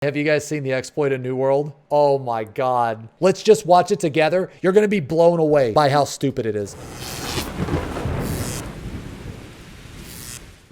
Have you guys seen the exploit in New World? Oh my god. Let's just watch it together. You're gonna be blown away by how stupid it is.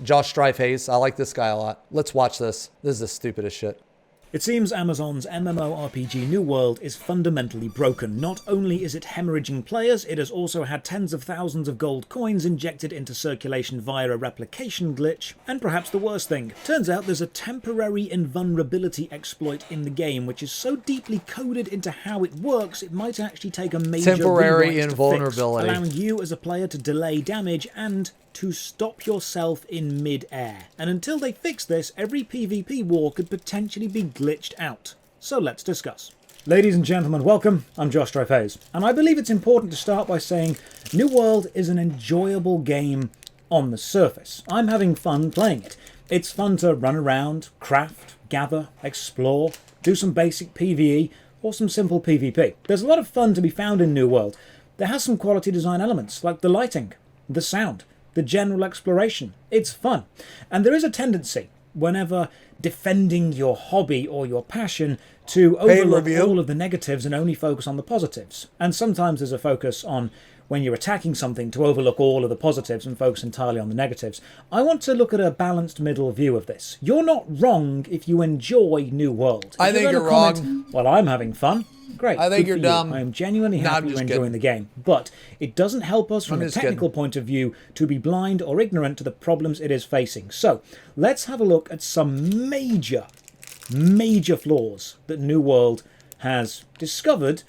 Josh Strife Hayes. I like this guy a lot. Let's watch this. This is the stupidest shit. It seems Amazon's MMORPG New World is fundamentally broken. Not only is it hemorrhaging players, it has also had tens of thousands of gold coins injected into circulation via a replication glitch. And perhaps the worst thing, turns out there's a temporary invulnerability exploit in the game, which is so deeply coded into how it works, it might actually take a major temporary invulnerability, allowing you as a player to delay damage and to stop yourself in mid-air. And until they fix this, every PvP war could potentially be glitched out. So let's discuss. Ladies and gentlemen, welcome. I'm Josh Strife Hayes, and I believe it's important to start by saying New World is an enjoyable game on the surface. I'm having fun playing it. It's fun to run around, craft, gather, explore, do some basic PvE, or some simple PvP. There's a lot of fun to be found in New World. There has some quality design elements, like the lighting, the sound, the general exploration. It's fun. And there is a tendency, whenever defending your hobby or your passion, to overlook all of the negatives and only focus on the positives. And sometimes there's a focus on, when you're attacking something, to overlook all of the positives and focus entirely on the negatives. I want to look at a balanced middle view of this. You're not wrong if you enjoy New World. I think you're wrong. Well, I'm having fun. Great. I think you're dumb. I am genuinely happy you're enjoying the game. But it doesn't help us from a technical point of view to be blind or ignorant to the problems it is facing. So let's have a look at some major flaws that New World has discovered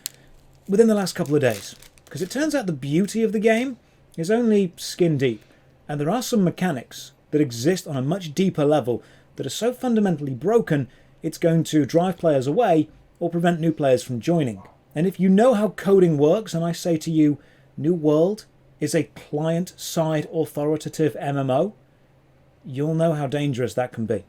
within the last couple of days. Because it turns out the beauty of the game is only skin deep. And there are some mechanics that exist on a much deeper level that are so fundamentally broken, it's going to drive players away or prevent new players from joining. And if you know how coding works, and I say to you, New World is a client-side authoritative MMO, you'll know how dangerous that can be.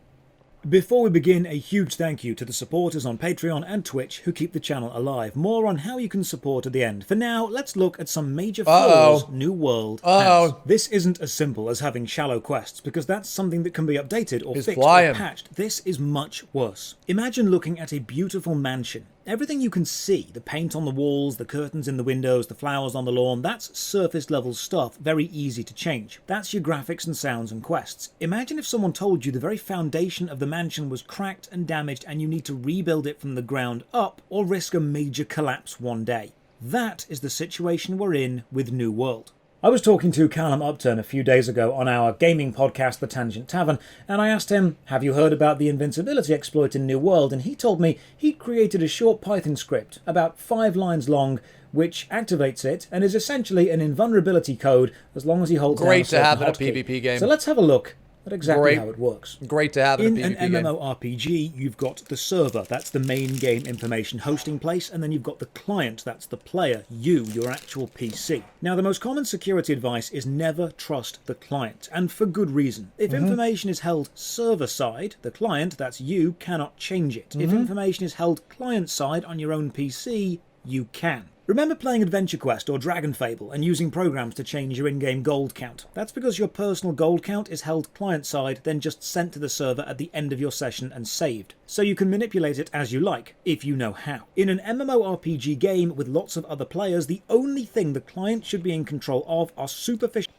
Before we begin, a huge thank you to the supporters on Patreon and Twitch who keep the channel alive. More on how you can support at the end. For now, let's look at some major flaws New World has. This isn't as simple as having shallow quests, because that's something that can be updated or fixed or patched. This is much worse. Imagine looking at a beautiful mansion. Everything you can see, the paint on the walls, the curtains in the windows, the flowers on the lawn, that's surface level stuff, very easy to change. That's your graphics and sounds and quests. Imagine if someone told you the very foundation of the mansion was cracked and damaged and you need to rebuild it from the ground up or risk a major collapse one day. That is the situation we're in with New World. I was talking to Callum Upton a few days ago on our gaming podcast, The Tangent Tavern, and I asked him, have you heard about the invincibility exploit in New World? And he told me he'd created a short Python script, about 5 lines long, which activates it and is essentially an invulnerability code as long as he holds down a certain hotkey. Great to have in a PvP game. So let's have a look at exactly how it works. Great to have in a PvP game. In an MMORPG, you've got the server, that's the main game information hosting place, and then you've got the client, that's the player, you, your actual PC. Now, the most common security advice is never trust the client, and for good reason. If information is held server-side, the client, that's you, cannot change it. If information is held client-side on your own PC, you can. Remember playing Adventure Quest or Dragon Fable and using programs to change your in-game gold count. That's because your personal gold count is held client-side, then just sent to the server at the end of your session and saved. So you can manipulate it as you like, if you know how. In an MMORPG game with lots of other players, the only thing the client should be in control of are superficial...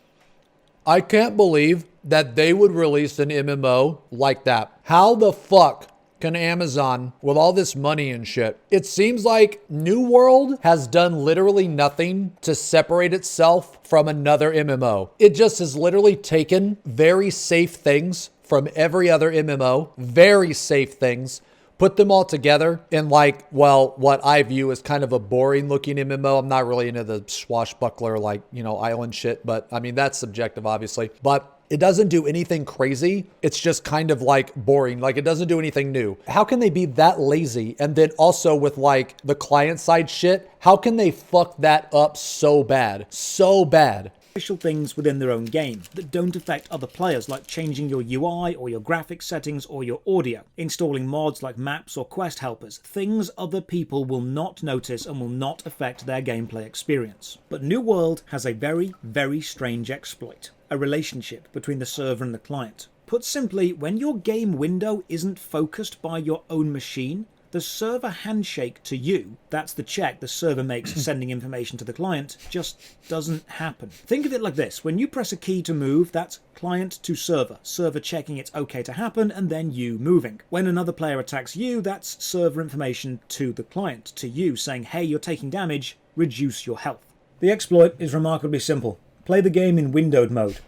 I can't believe that they would release an MMO like that. How the fuck can Amazon, with all this money and shit, it seems like New World has done literally nothing to separate itself from another MMO. It just has literally taken very safe things from every other MMO, very safe things, put them all together in like, well, what I view as kind of a boring looking MMO. I'm not really into the swashbuckler, like, you know, island shit, but I mean, that's subjective, obviously. But it doesn't do anything crazy. It's just kind of like boring. Like it doesn't do anything new. How can they be that lazy? And then also with like the client side shit, how can they fuck that up so bad? So bad. Things within their own game that don't affect other players, like changing your UI or your graphics settings or your audio, installing mods like maps or quest helpers, things other people will not notice and will not affect their gameplay experience. But New World has a very, very strange exploit, a relationship between the server and the client. Put simply, when your game window isn't focused by your own machine, the server handshake to you, that's the check the server makes sending information to the client, just doesn't happen. Think of it like this. When you press a key to move, that's client to server. Server checking it's okay to happen, and then you moving. When another player attacks you, that's server information to the client, to you, saying, hey, you're taking damage, reduce your health. The exploit is remarkably simple. Play the game in windowed mode.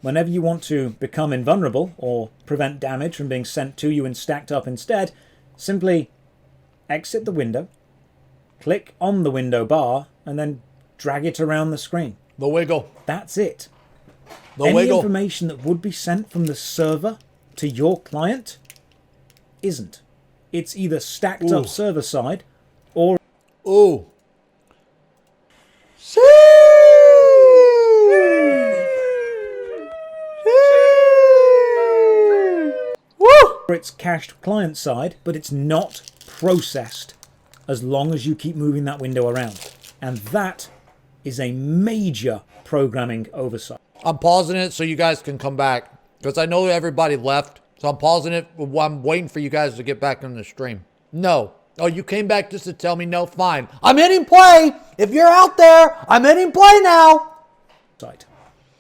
Whenever you want to become invulnerable, or prevent damage from being sent to you and stacked up instead, simply exit the window, click on the window bar, and then drag it around the screen. The wiggle. That's it. The Any wiggle. information that would be sent from the server to your client isn't. It's either stacked up server side or... Ooh. or it's cached client side, but it's not processed as long as you keep moving that window around. And that is a major programming oversight. I'm pausing it so you guys can come back, because I know everybody left. So I'm pausing it. I'm waiting for you guys to get back on the stream. No. Oh, you came back just to tell me no? Fine. I'm hitting play. If you're out there, I'm hitting play now.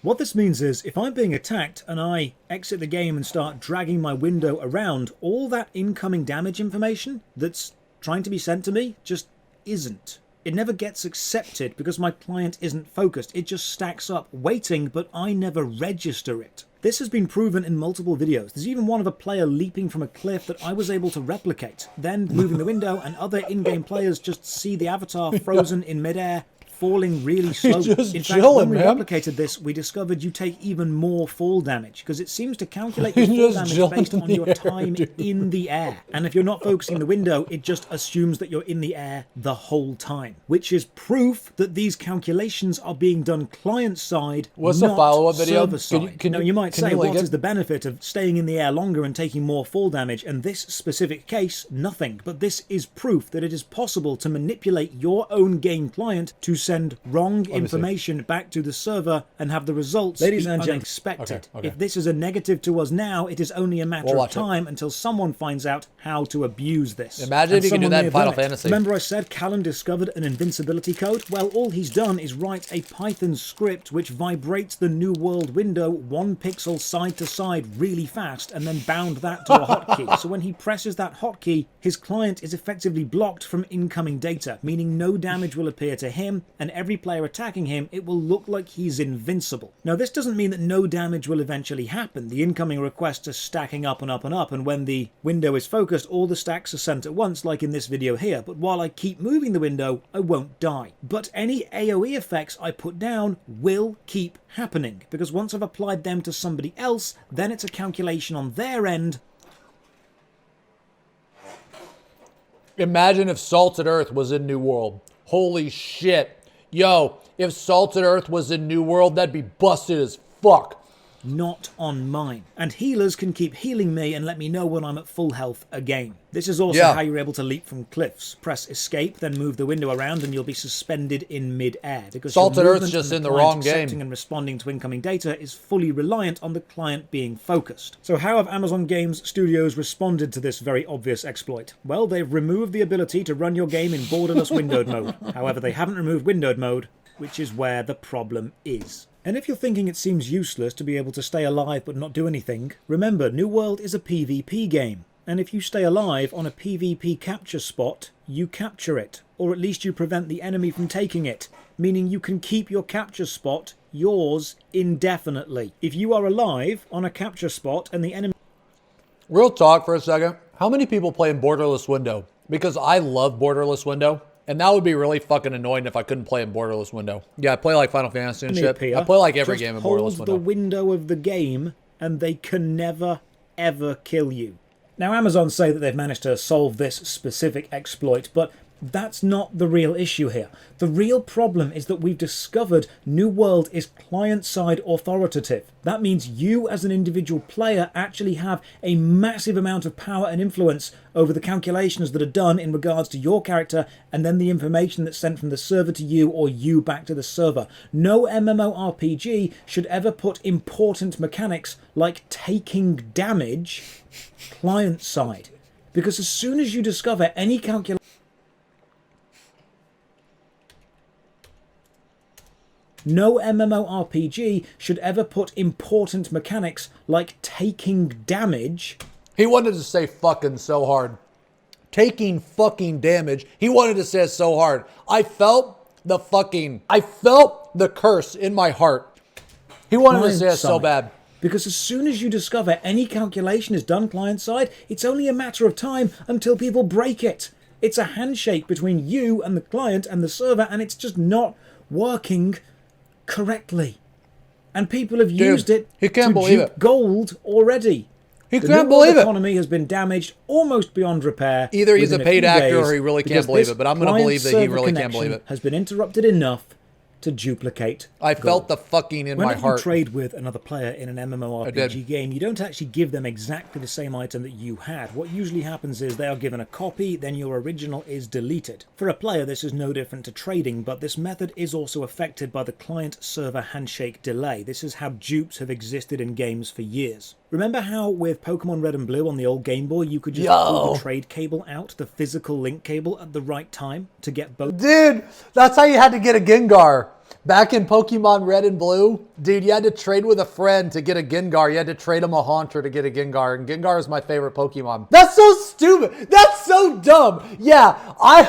What this means is, if I'm being attacked and I exit the game and start dragging my window around, all that incoming damage information that's trying to be sent to me just isn't. It never gets accepted because my client isn't focused. It just stacks up, waiting, but I never register it. This has been proven in multiple videos. There's even one of a player leaping from a cliff that I was able to replicate, then moving the window, and other in-game players just see the avatar frozen in midair, falling really slow. In fact, when we replicated this, we discovered you take even more fall damage, because it seems to calculate your fall damage based on your time in the air. And if you're not focusing the window, it just assumes that you're in the air the whole time, which is proof that these calculations are being done client-side, What's the follow-up video? Server-side. Now, you might say, what is the benefit of staying in the air longer and taking more fall damage? In this specific case, nothing. But this is proof that it is possible to manipulate your own game client to send wrong information back to the server and have the results be unexpected. Okay. If this is a negative to us now, it is only a matter of time until someone finds out how to abuse this. Imagine if you can do that in Final Fantasy. Remember I said Callum discovered an invincibility code? Well, all he's done is write a Python script which vibrates the New World window 1 pixel side to side really fast and then bound that to a hotkey. So when he presses that hotkey, his client is effectively blocked from incoming data, meaning no damage will appear to him, and every player attacking him, it will look like he's invincible. Now, this doesn't mean that no damage will eventually happen. The incoming requests are stacking up and up and up, and when the window is focused, all the stacks are sent at once, like in this video here. But while I keep moving the window, I won't die. But any AoE effects I put down will keep happening, because once I've applied them to somebody else, then it's a calculation on their end. Imagine if Salted Earth was in New World. Holy shit. Yo, if Salted Earth was in New World, that'd be busted as fuck. Not on mine. And healers can keep healing me and let me know when I'm at full health again. This is also how you're able to leap from cliffs. Press escape, then move the window around and you'll be suspended in mid-air. Because Salted Earth's just in the wrong game. Accepting and responding to incoming data is fully reliant on the client being focused. So how have Amazon Games Studios responded to this very obvious exploit? Well, they've removed the ability to run your game in borderless windowed mode. However, they haven't removed windowed mode, which is where the problem is. And if you're thinking it seems useless to be able to stay alive but not do anything, remember, New World is a PvP game. And if you stay alive on a PvP capture spot, you capture it. Or at least you prevent the enemy from taking it. Meaning you can keep your capture spot yours indefinitely. If you are alive on a capture spot and the enemy... Real talk for a second. How many people play in Borderless Window? Because I love Borderless Window. And that would be really fucking annoying if I couldn't play in Borderless Window. Yeah, I play like Final Fantasy and shit. I play like every game in Borderless Window. The window of the game and they can never, ever kill you. Now, Amazon say that they've managed to solve this specific exploit, but That's not the real issue here. The real problem is that we've discovered New World is client-side authoritative. That means you as an individual player actually have a massive amount of power and influence over the calculations that are done in regards to your character and then the information that's sent from the server to you or you back to the server. No MMORPG should ever put important mechanics like taking damage client-side. Because as soon as you discover any calculation... No MMORPG should ever put important mechanics like taking damage... He wanted to say fucking so hard. Taking fucking damage. He wanted to say it so hard. I felt the curse in my heart. He wanted to say it so bad. Because as soon as you discover any calculation is done client-side, it's only a matter of time until people break it. It's a handshake between you and the client and the server, and it's just not working correctly. And people have used it to dupe gold already. He can't believe it. The economy has been damaged almost beyond repair. Either he's a paid actor or he really can't believe it, but I'm going to believe that he really can't believe it. Has been interrupted enough to duplicate gold. Felt the fucking in my heart. When you trade with another player in an MMORPG game, you don't actually give them exactly the same item that you had. What usually happens is they are given a copy, then your original is deleted. For a player, this is no different to trading, but this method is also affected by the client-server handshake delay. This is how dupes have existed in games for years. Remember how with Pokemon Red and Blue on the old Game Boy, you could just pull the trade cable out, the physical link cable, at the right time to get both? Dude, that's how you had to get a Gengar. Back in Pokemon Red and Blue, dude, you had to trade with a friend to get a Gengar. You had to trade him a Haunter to get a Gengar, and Gengar is my favorite Pokemon. That's so stupid. That's so dumb. Yeah, I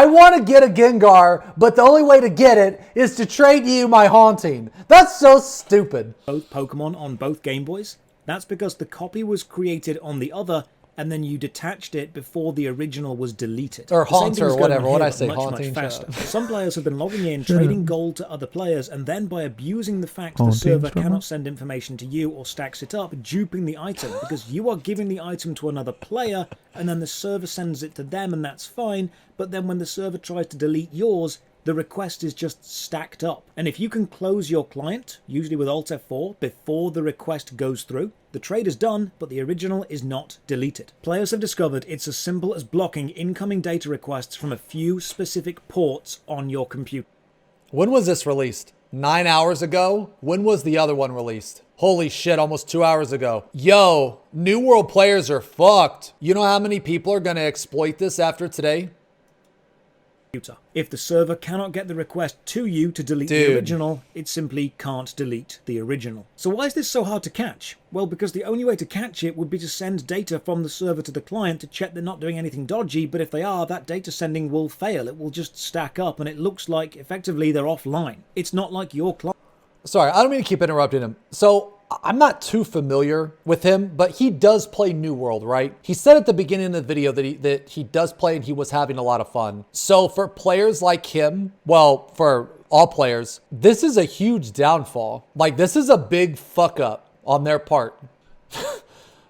want to get a Gengar, but the only way to get it is to trade you my Haunting. That's so stupid. Both Pokemon on both Game Boys? That's because the copy was created on the other, and then you detached it before the original was deleted. Or Haunter, or whatever. What I say, Haunting. Much faster. Some players have been logging in, trading gold to other players, and then by abusing the fact the server cannot send information to you or stacks it up, duping the item, because you are giving the item to another player, and then the server sends it to them, and that's fine, but then when the server tries to delete yours, the request is just stacked up. And if you can close your client, usually with Alt F4, before the request goes through, the trade is done, but the original is not deleted. Players have discovered it's as simple as blocking incoming data requests from a few specific ports on your computer. When was this released? 9 hours ago? When was the other one released? Holy shit, almost 2 hours ago. Yo, New World players are fucked. You know how many people are going to exploit this after today? If the server cannot get the request to you to delete the original, it simply can't delete the original. So why is this so hard to catch? Well, because the only way to catch it would be to send data from the server to the client to check they're not doing anything dodgy, but if they are, that data sending will fail. It will just stack up and it looks like effectively they're offline. It's not like your client. Sorry, I don't mean to keep interrupting him. So I'm not too familiar with him, but he does play New World, right? He said at the beginning of the video that he does play and he was having a lot of fun. So for players like him, well, for all players, this is a huge downfall. Like, this is a big fuck up on their part.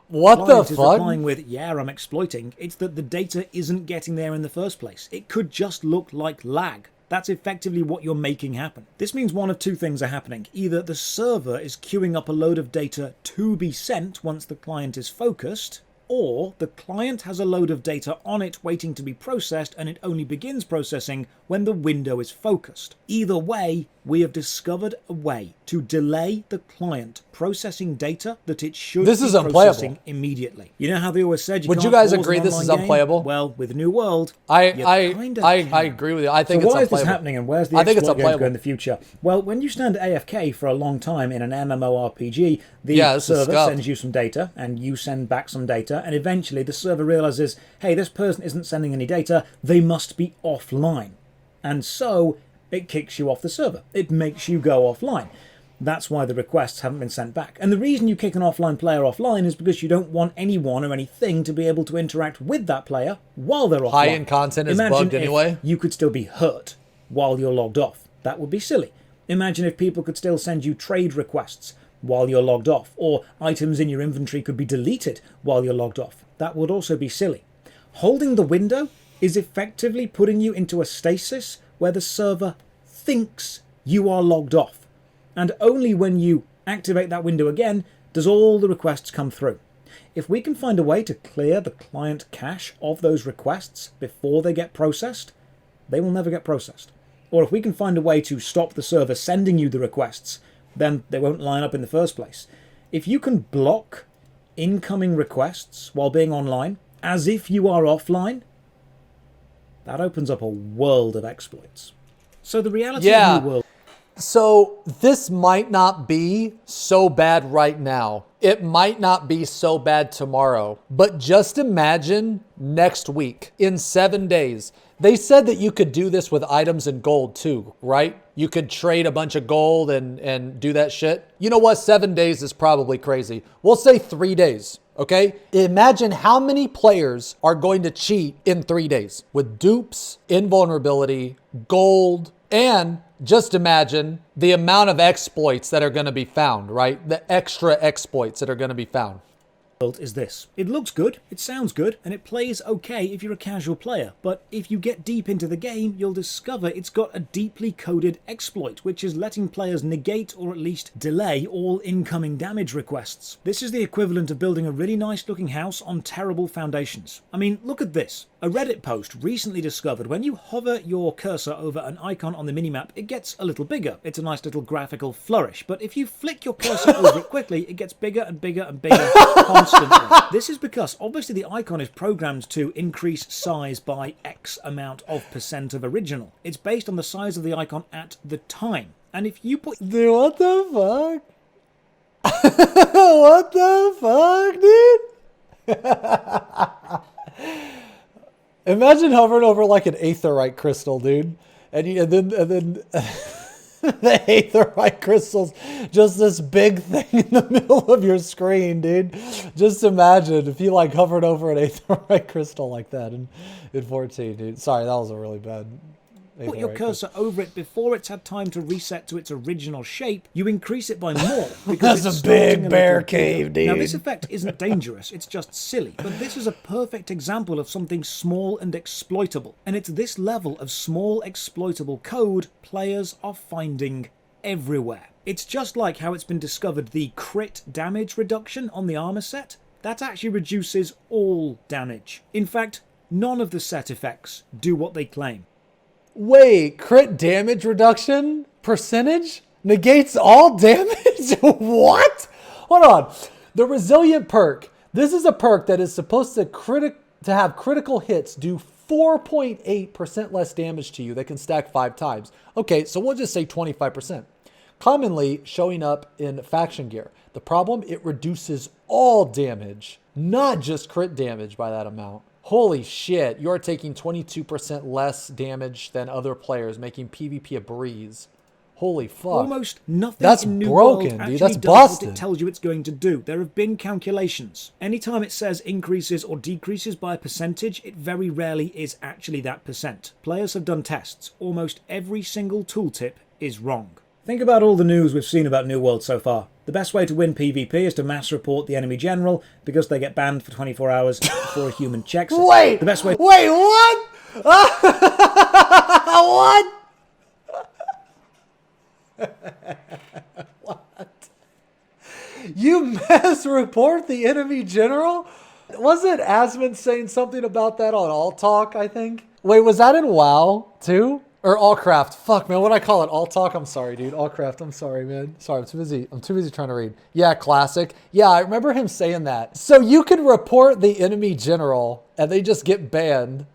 What the fuck? Is replying with, yeah, I'm exploiting. It's that the data isn't getting there in the first place. It could just look like lag. That's effectively what you're making happen. This means one of two things are happening. Either the server is queuing up a load of data to be sent once the client is focused, or the client has a load of data on it waiting to be processed and it only begins processing when the window is focused. Either way, we have discovered a way to delay the client processing data that it should be processing immediately. You know how they always said would you guys agree this is unplayable? Well, with New World, I agree with you. I think it's unplayable. Why is this happening and where's the exploit going to go in the future? Well, when you stand AFK for a long time in an MMORPG, the server sends you some data and you send back some data, and eventually the server realizes, hey, this person isn't sending any data, they must be offline. And so it kicks you off the server. It makes you go offline. That's why the requests haven't been sent back. And the reason you kick an offline player offline is because you don't want anyone or anything to be able to interact with that player while they're offline. High-end content is bugged anyway. You could still be hurt while you're logged off. That would be silly. Imagine if people could still send you trade requests while you're logged off, or items in your inventory could be deleted while you're logged off. That would also be silly. Holding the window is effectively putting you into a stasis where the server thinks you are logged off. And only when you activate that window again does all the requests come through. If we can find a way to clear the client cache of those requests before they get processed, they will never get processed. Or if we can find a way to stop the server sending you the requests, then they won't line up in the first place. If you can block incoming requests while being online, as if you are offline, that opens up a world of exploits. So the reality of New World... So this might not be so bad right now. It might not be so bad tomorrow. But just imagine next week, in 7 days. They said that you could do this with items and gold too, right? You could trade a bunch of gold and do that shit. You know what? 7 days is probably crazy. We'll say 3 days. Okay? Imagine how many players are going to cheat in 3 days with dupes, invulnerability, gold, and just imagine the amount of exploits that are going to be found, right? The extra exploits that are going to be found. Is this. It looks good, it sounds good, and it plays okay if you're a casual player, but if you get deep into the game, you'll discover it's got a deeply coded exploit, which is letting players negate or at least delay all incoming damage requests. This is the equivalent of building a really nice looking house on terrible foundations. I mean, look at this. A Reddit post recently discovered when you hover your cursor over an icon on the minimap, it gets a little bigger. It's a nice little graphical flourish, but if you flick your cursor over it quickly, it gets bigger and bigger and bigger constantly. This is because obviously the icon is programmed to increase size by X amount of % of original. It's based on the size of the icon at the time. And if you put... Dude, what the fuck? What the fuck, dude? Imagine hovering over like an aetherite crystal, dude. And then the aetherite crystal's just this big thing in the middle of your screen, dude. Just imagine if you like hovered over an aetherite crystal like that in 14, dude. Sorry, that was a really bad... Put your cursor over it before it's had time to reset to its original shape, you increase it by more. Because that's a big bear cave, dude. Now this effect isn't dangerous, it's just silly. But this is a perfect example of something small and exploitable. And it's this level of small exploitable code players are finding everywhere. It's just like how it's been discovered the crit damage reduction on the armor set. That actually reduces all damage. In fact, none of the set effects do what they claim. Wait, crit damage reduction percentage negates all damage? What? Hold on. The resilient perk. This is a perk that is supposed to have critical hits do 4.8% less damage to you. That can stack 5 times. Okay, so we'll just say 25%. Commonly showing up in faction gear. The problem, it reduces all damage, not just crit damage by that amount. Holy shit, you're taking 22% less damage than other players, making PvP a breeze. Holy fuck. Almost nothing that's in New broken, World dude. That's does busted. what it tells you it's going to do. There have been calculations. Anytime it says increases or decreases by a percentage, it very rarely is actually that percent. Players have done tests. Almost every single tooltip is wrong. Think about all the news we've seen about New World so far. The best way to win PvP is to mass report the enemy general because they get banned for 24 hours before a human checks it. Wait! The best way... Wait, what? What? What? You mass report the enemy general? Wasn't Asmund saying something about that on All Talk, I think? Wait, was that in WoW too? Or Allcraft. Fuck, man. What do I call it? All Talk? I'm sorry, dude. Allcraft. I'm sorry, man. Sorry, I'm too busy. I'm too busy trying to read. Yeah, classic. Yeah, I remember him saying that. So you could report the enemy general and they just get banned.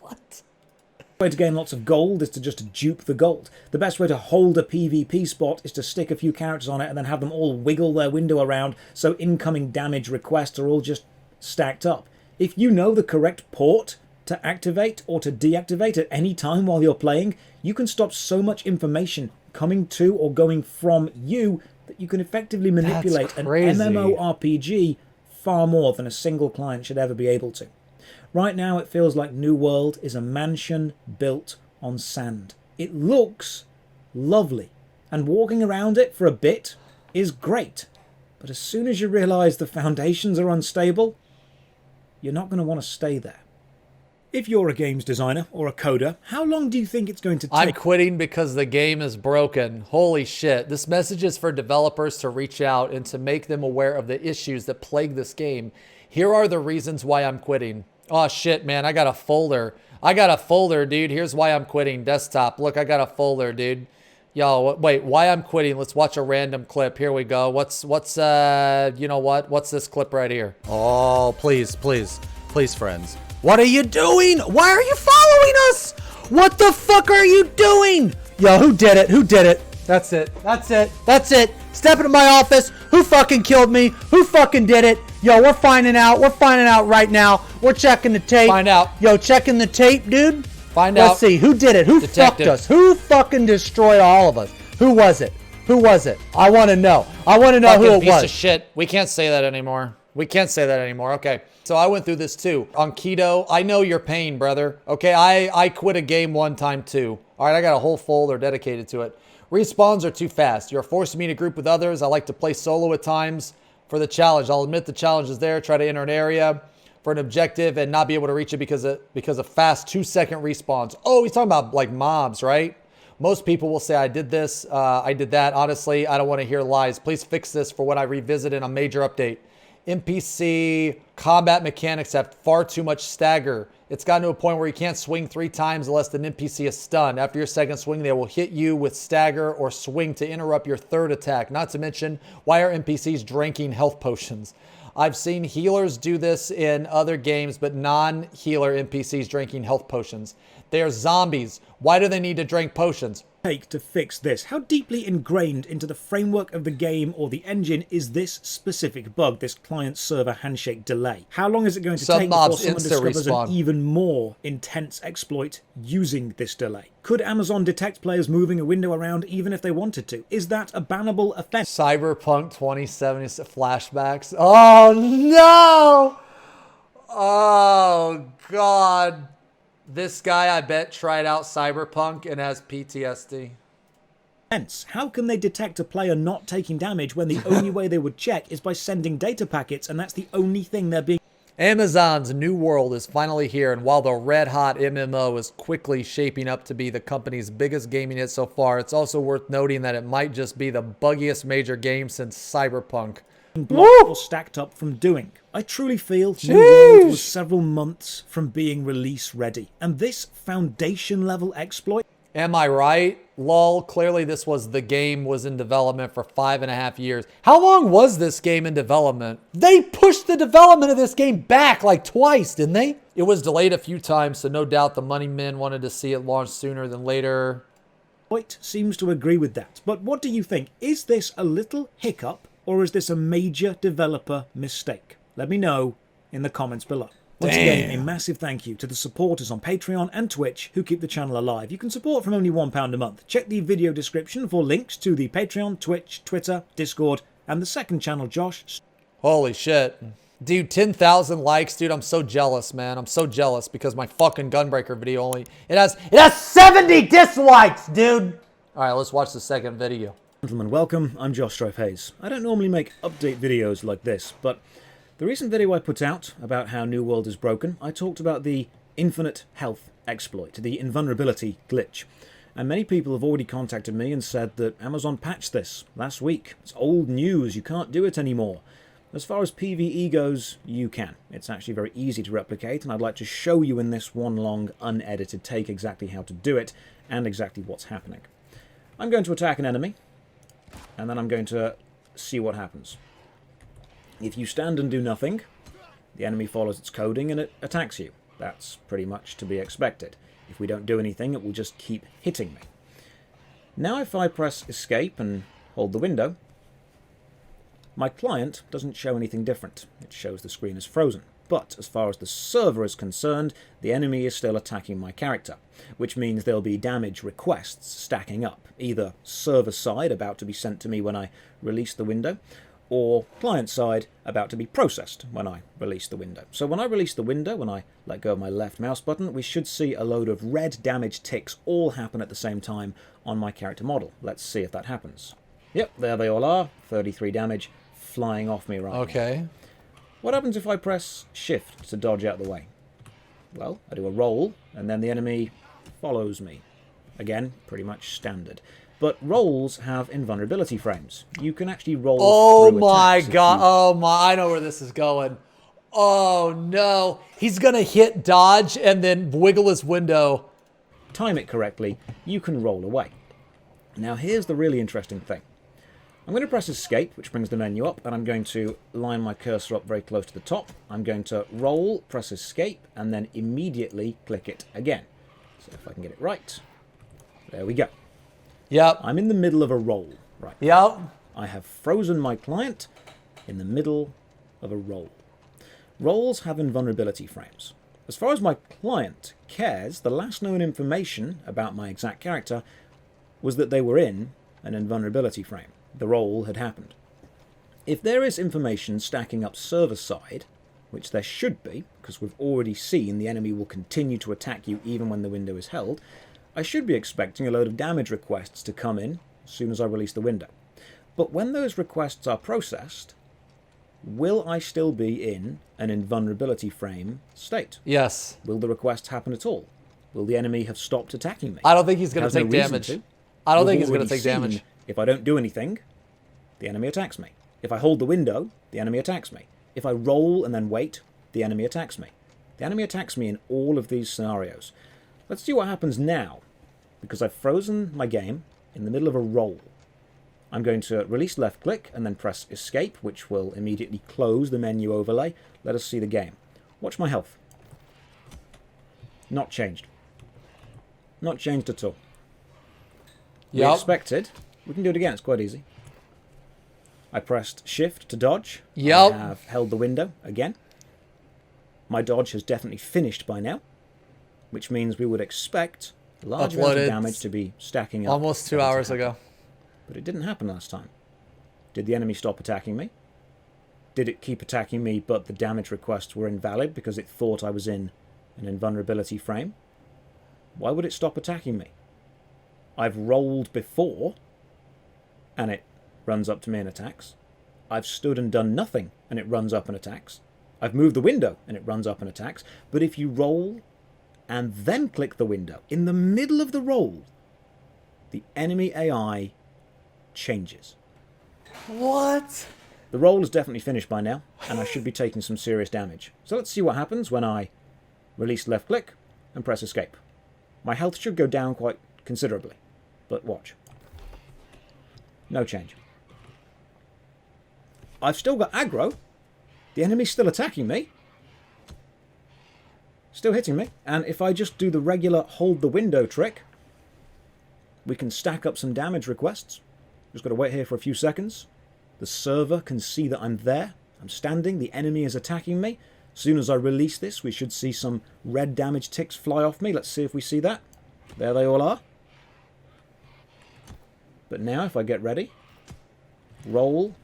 What? The way to gain lots of gold is to just dupe the gold. The best way to hold a PvP spot is to stick a few characters on it and then have them all wiggle their window around so incoming damage requests are all just stacked up. If you know the correct port to activate or to deactivate at any time while you're playing, you can stop so much information coming to or going from you that you can effectively manipulate an MMORPG far more than a single client should ever be able to. Right now it feels like New World is a mansion built on sand. It looks lovely, and walking around it for a bit is great, but as soon as you realise the foundations are unstable, you're not going to want to stay there. If you're a games designer or a coder, how long do you think it's going to take? I'm quitting because the game is broken. Holy shit. This message is for developers to reach out and to make them aware of the issues that plague this game. Here are the reasons why I'm quitting. Oh shit, man. I got a folder. Dude. Here's why I'm quitting. Desktop. Look, I got a folder, dude. Yo, wait, why I'm quitting? Let's watch a random clip. Here we go. What's you know what? What's this clip right here? Oh, please, friends. What are you doing? Why are you following us? What the fuck are you doing? Yo, who did it? That's it. Step into my office. Who fucking killed me? Who fucking did it? Yo, we're finding out right now. We're checking the tape. Find out. Yo, checking the tape, dude. Find out. Let's see. Who did it? Who fucked us? Who fucking destroyed all of us? Who was it? I want to know. Who it was. Piece of shit. We can't say that anymore. Okay. So I went through this too. On keto, I know your pain, brother. Okay, I quit a game one time too. All right, I got a whole folder dedicated to it. Respawns are too fast. You're forcing me to group with others. I like to play solo at times for the challenge. I'll admit the challenge is there. Try to enter an area for an objective and not be able to reach it because of fast 2-second respawns. Oh, he's talking about like mobs, right? Most people will say I did this, I did that. Honestly, I don't want to hear lies. Please fix this for when I revisit in a major update. NPC combat mechanics have far too much stagger. It's gotten to a point where you can't swing 3 times unless the NPC is stunned. After your second swing, they will hit you with stagger or swing to interrupt your third attack. Not to mention, why are NPCs drinking health potions? I've seen healers do this in other games, but non-healer NPCs drinking health potions. They are zombies. Why do they need to drink potions? Take to fix this? How deeply ingrained into the framework of the game or the engine is this specific bug, this client-server handshake delay? How long is it going to take before someone discovers an even more intense exploit using this delay? Could Amazon detect players moving a window around even if they wanted to? Is that a bannable offense? Cyberpunk 2070 flashbacks. Oh no! Oh God. This guy, I bet, tried out Cyberpunk and has PTSD. How can they detect a player not taking damage when the only way they would check is by sending data packets, and that's the only thing they're being... Amazon's New World is finally here, and while the red-hot MMO is quickly shaping up to be the company's biggest gaming hit so far, it's also worth noting that it might just be the buggiest major game since Cyberpunk. Blocked or stacked up from doing. I truly feel New World was several months from being release ready, and this foundation level exploit... Am I right? Lol, clearly this was the game was in development for 5.5 years. How long was this game in development? They pushed the development of this game back like twice, didn't they? It was delayed a few times, so no doubt the money men wanted to see it launched sooner than later. White seems to agree with that, but what do you think? Is this a little hiccup, or is this a major developer mistake? Let me know in the comments below. Once again, a massive thank you to the supporters on Patreon and Twitch who keep the channel alive. You can support from only £1 a month. Check the video description for links to the Patreon, Twitch, Twitter, Discord, and the second channel, Josh. Holy shit. Dude, 10,000 likes, dude. I'm so jealous, man. I'm so jealous because my fucking Gunbreaker video only... It has 70 dislikes, dude! Alright, let's watch the second video. Gentlemen, welcome. I'm Josh Strife Hayes. I don't normally make update videos like this, but the recent video I put out about how New World is broken, I talked about the infinite health exploit, the invulnerability glitch. And many people have already contacted me and said that Amazon patched this last week. It's old news, you can't do it anymore. As far as PvE goes, you can. It's actually very easy to replicate, and I'd like to show you in this one long, unedited take exactly how to do it, and exactly what's happening. I'm going to attack an enemy, and then I'm going to see what happens. If you stand and do nothing, the enemy follows its coding and it attacks you. That's pretty much to be expected. If we don't do anything, it will just keep hitting me. Now if I press escape and hold the window, my client doesn't show anything different. It shows the screen is frozen. But as far as the server is concerned, the enemy is still attacking my character, which means there'll be damage requests stacking up, either server side about to be sent to me when I release the window, or client side about to be processed when I release the window. So when I release the window, when I let go of my left mouse button, we should see a load of red damage ticks all happen at the same time on my character model. Let's see if that happens. Yep, there they all are. 33 damage flying off me right now. Okay. What happens if I press shift to dodge out of the way? Well, I do a roll, and then the enemy follows me. Again, pretty much standard. But rolls have invulnerability frames. You can actually roll through attacks. Oh my god. Oh my, I know where this is going. Oh no. He's going to hit dodge and then wiggle his window. Time it correctly, you can roll away. Now here's the really interesting thing. I'm going to press escape, which brings the menu up, and I'm going to line my cursor up very close to the top. I'm going to roll, press escape, and then immediately click it again. So if I can get it right. There we go. Yep. I'm in the middle of a roll right Yep. now. I have frozen my client in the middle of a roll. Rolls have invulnerability frames. As far as my client cares, the last known information about my exact character was that they were in an invulnerability frame. The roll had happened. If there is information stacking up server side, which there should be, because we've already seen the enemy will continue to attack you even when the window is held, I should be expecting a load of damage requests to come in as soon as I release the window. But when those requests are processed, will I still be in an invulnerability frame state? Yes. Will the request happen at all? Will the enemy have stopped attacking me? I don't think he's going to take damage. I don't think he's going to take damage. If I don't do anything, the enemy attacks me. If I hold the window, the enemy attacks me. If I roll and then wait, the enemy attacks me. The enemy attacks me in all of these scenarios. Let's see what happens now, because I've frozen my game in the middle of a roll. I'm going to release left click and then press escape, which will immediately close the menu overlay. Let us see the game. Watch my health. Not changed. Not changed at all. Yep. We expected. We can do it again. It's quite easy. I pressed shift to dodge. Yep. I have held the window again. My dodge has definitely finished by now, which means we would expect a large amount of damage to be stacking up. Almost 2 hours ago. But it didn't happen last time. Did the enemy stop attacking me? Did it keep attacking me, but the damage requests were invalid because it thought I was in an invulnerability frame? Why would it stop attacking me? I've rolled before, and it runs up to me and attacks. I've stood and done nothing, and it runs up and attacks. I've moved the window, and it runs up and attacks. But if you roll and then click the window, in the middle of the roll, the enemy AI changes. What? The roll is definitely finished by now, and I should be taking some serious damage. So let's see what happens when I release left click and press escape. My health should go down quite considerably, but watch. No change. I've still got aggro. The enemy's still attacking me. Still hitting me. And if I just do the regular hold the window trick, we can stack up some damage requests. Just got to wait here for a few seconds. The server can see that I'm there. I'm standing. The enemy is attacking me. As soon as I release this, we should see some red damage ticks fly off me. Let's see if we see that. There they all are. But now, if I get ready, roll,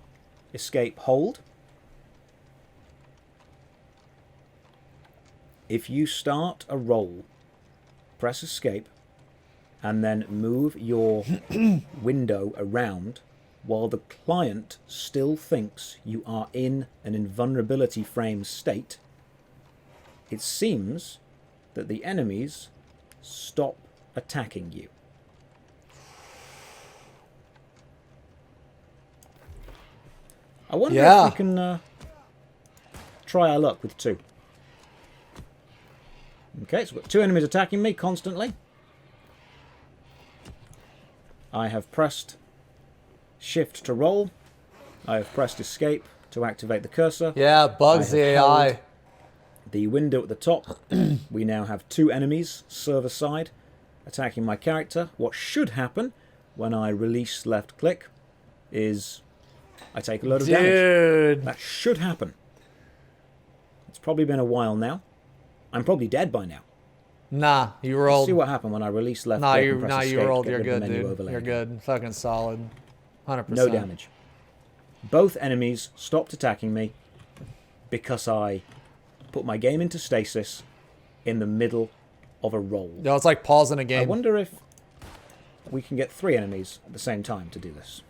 escape, hold. If you start a roll, press escape, and then move your window around while the client still thinks you are in an invulnerability frame state, it seems that the enemies stop attacking you. I wonder if we can try our luck with two. Okay, so we've got two enemies attacking me constantly. I have pressed shift to roll. I have pressed escape to activate the cursor. Yeah, bugs the AI. The window at the top. We now have two enemies, server side, attacking my character. What should happen when I release left click is I take a load of damage. That should happen. It's probably been a while now. I'm probably dead by now. Nah, you rolled. Let's see what happened when I release left click and press escape. You rolled. You're good, dude. You're good. Fucking solid. 100%. No damage. Both enemies stopped attacking me because I put my game into stasis in the middle of a roll. No, it's like pausing a game. I wonder if we can get three enemies at the same time to do this.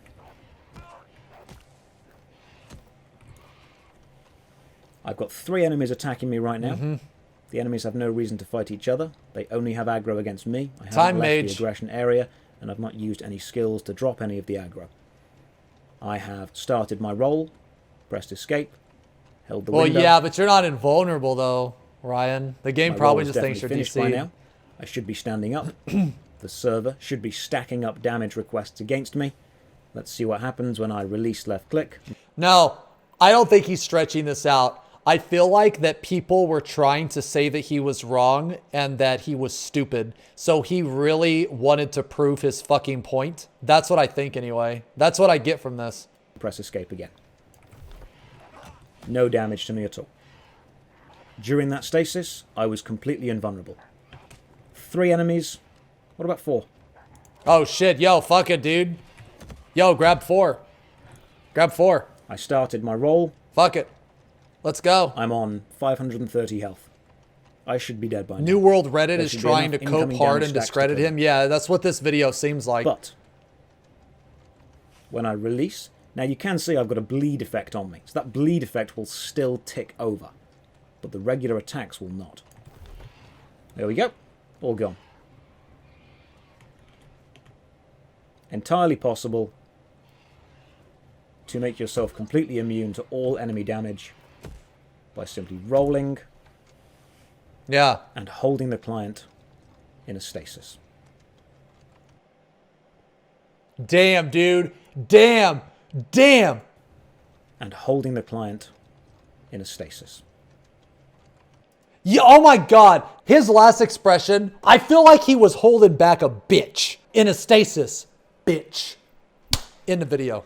I've got 3 enemies attacking me right now. The enemies have no reason to fight each other. They only have aggro against me. I haven't left the aggression area, and I've not used any skills to drop any of the aggro. I have started my roll, pressed escape, held the window. Well, yeah, but you're not invulnerable, though, Ryan. The game probably just thinks you're finished DC. by now. I should be standing up. The server should be stacking up damage requests against me. Let's see what happens when I release left click. No, I don't think he's stretching this out. I feel like that people were trying to say that he was wrong and that he was stupid. So he really wanted to prove his fucking point. That's what I think anyway. That's what I get from this. Press escape again. No damage to me at all. During that stasis, I was completely invulnerable. 3 enemies. What about 4? Oh shit, yo, fuck it, dude. Yo, grab 4. Grab 4. I started my roll. Fuck it. Let's go. I'm on 530 health. I should be dead by now. New World Reddit is trying to cope hard and discredit him. Yeah, that's what this video seems like. But when I release, now you can see I've got a bleed effect on me. So that bleed effect will still tick over. But the regular attacks will not. There we go. All gone. Entirely possible to make yourself completely immune to all enemy damage by simply rolling and holding the client in a stasis. Damn, dude. Damn. Damn. And holding the client in a stasis. Yeah, oh my God. His last expression, I feel like he was holding back a bitch in a stasis. Bitch. In the video.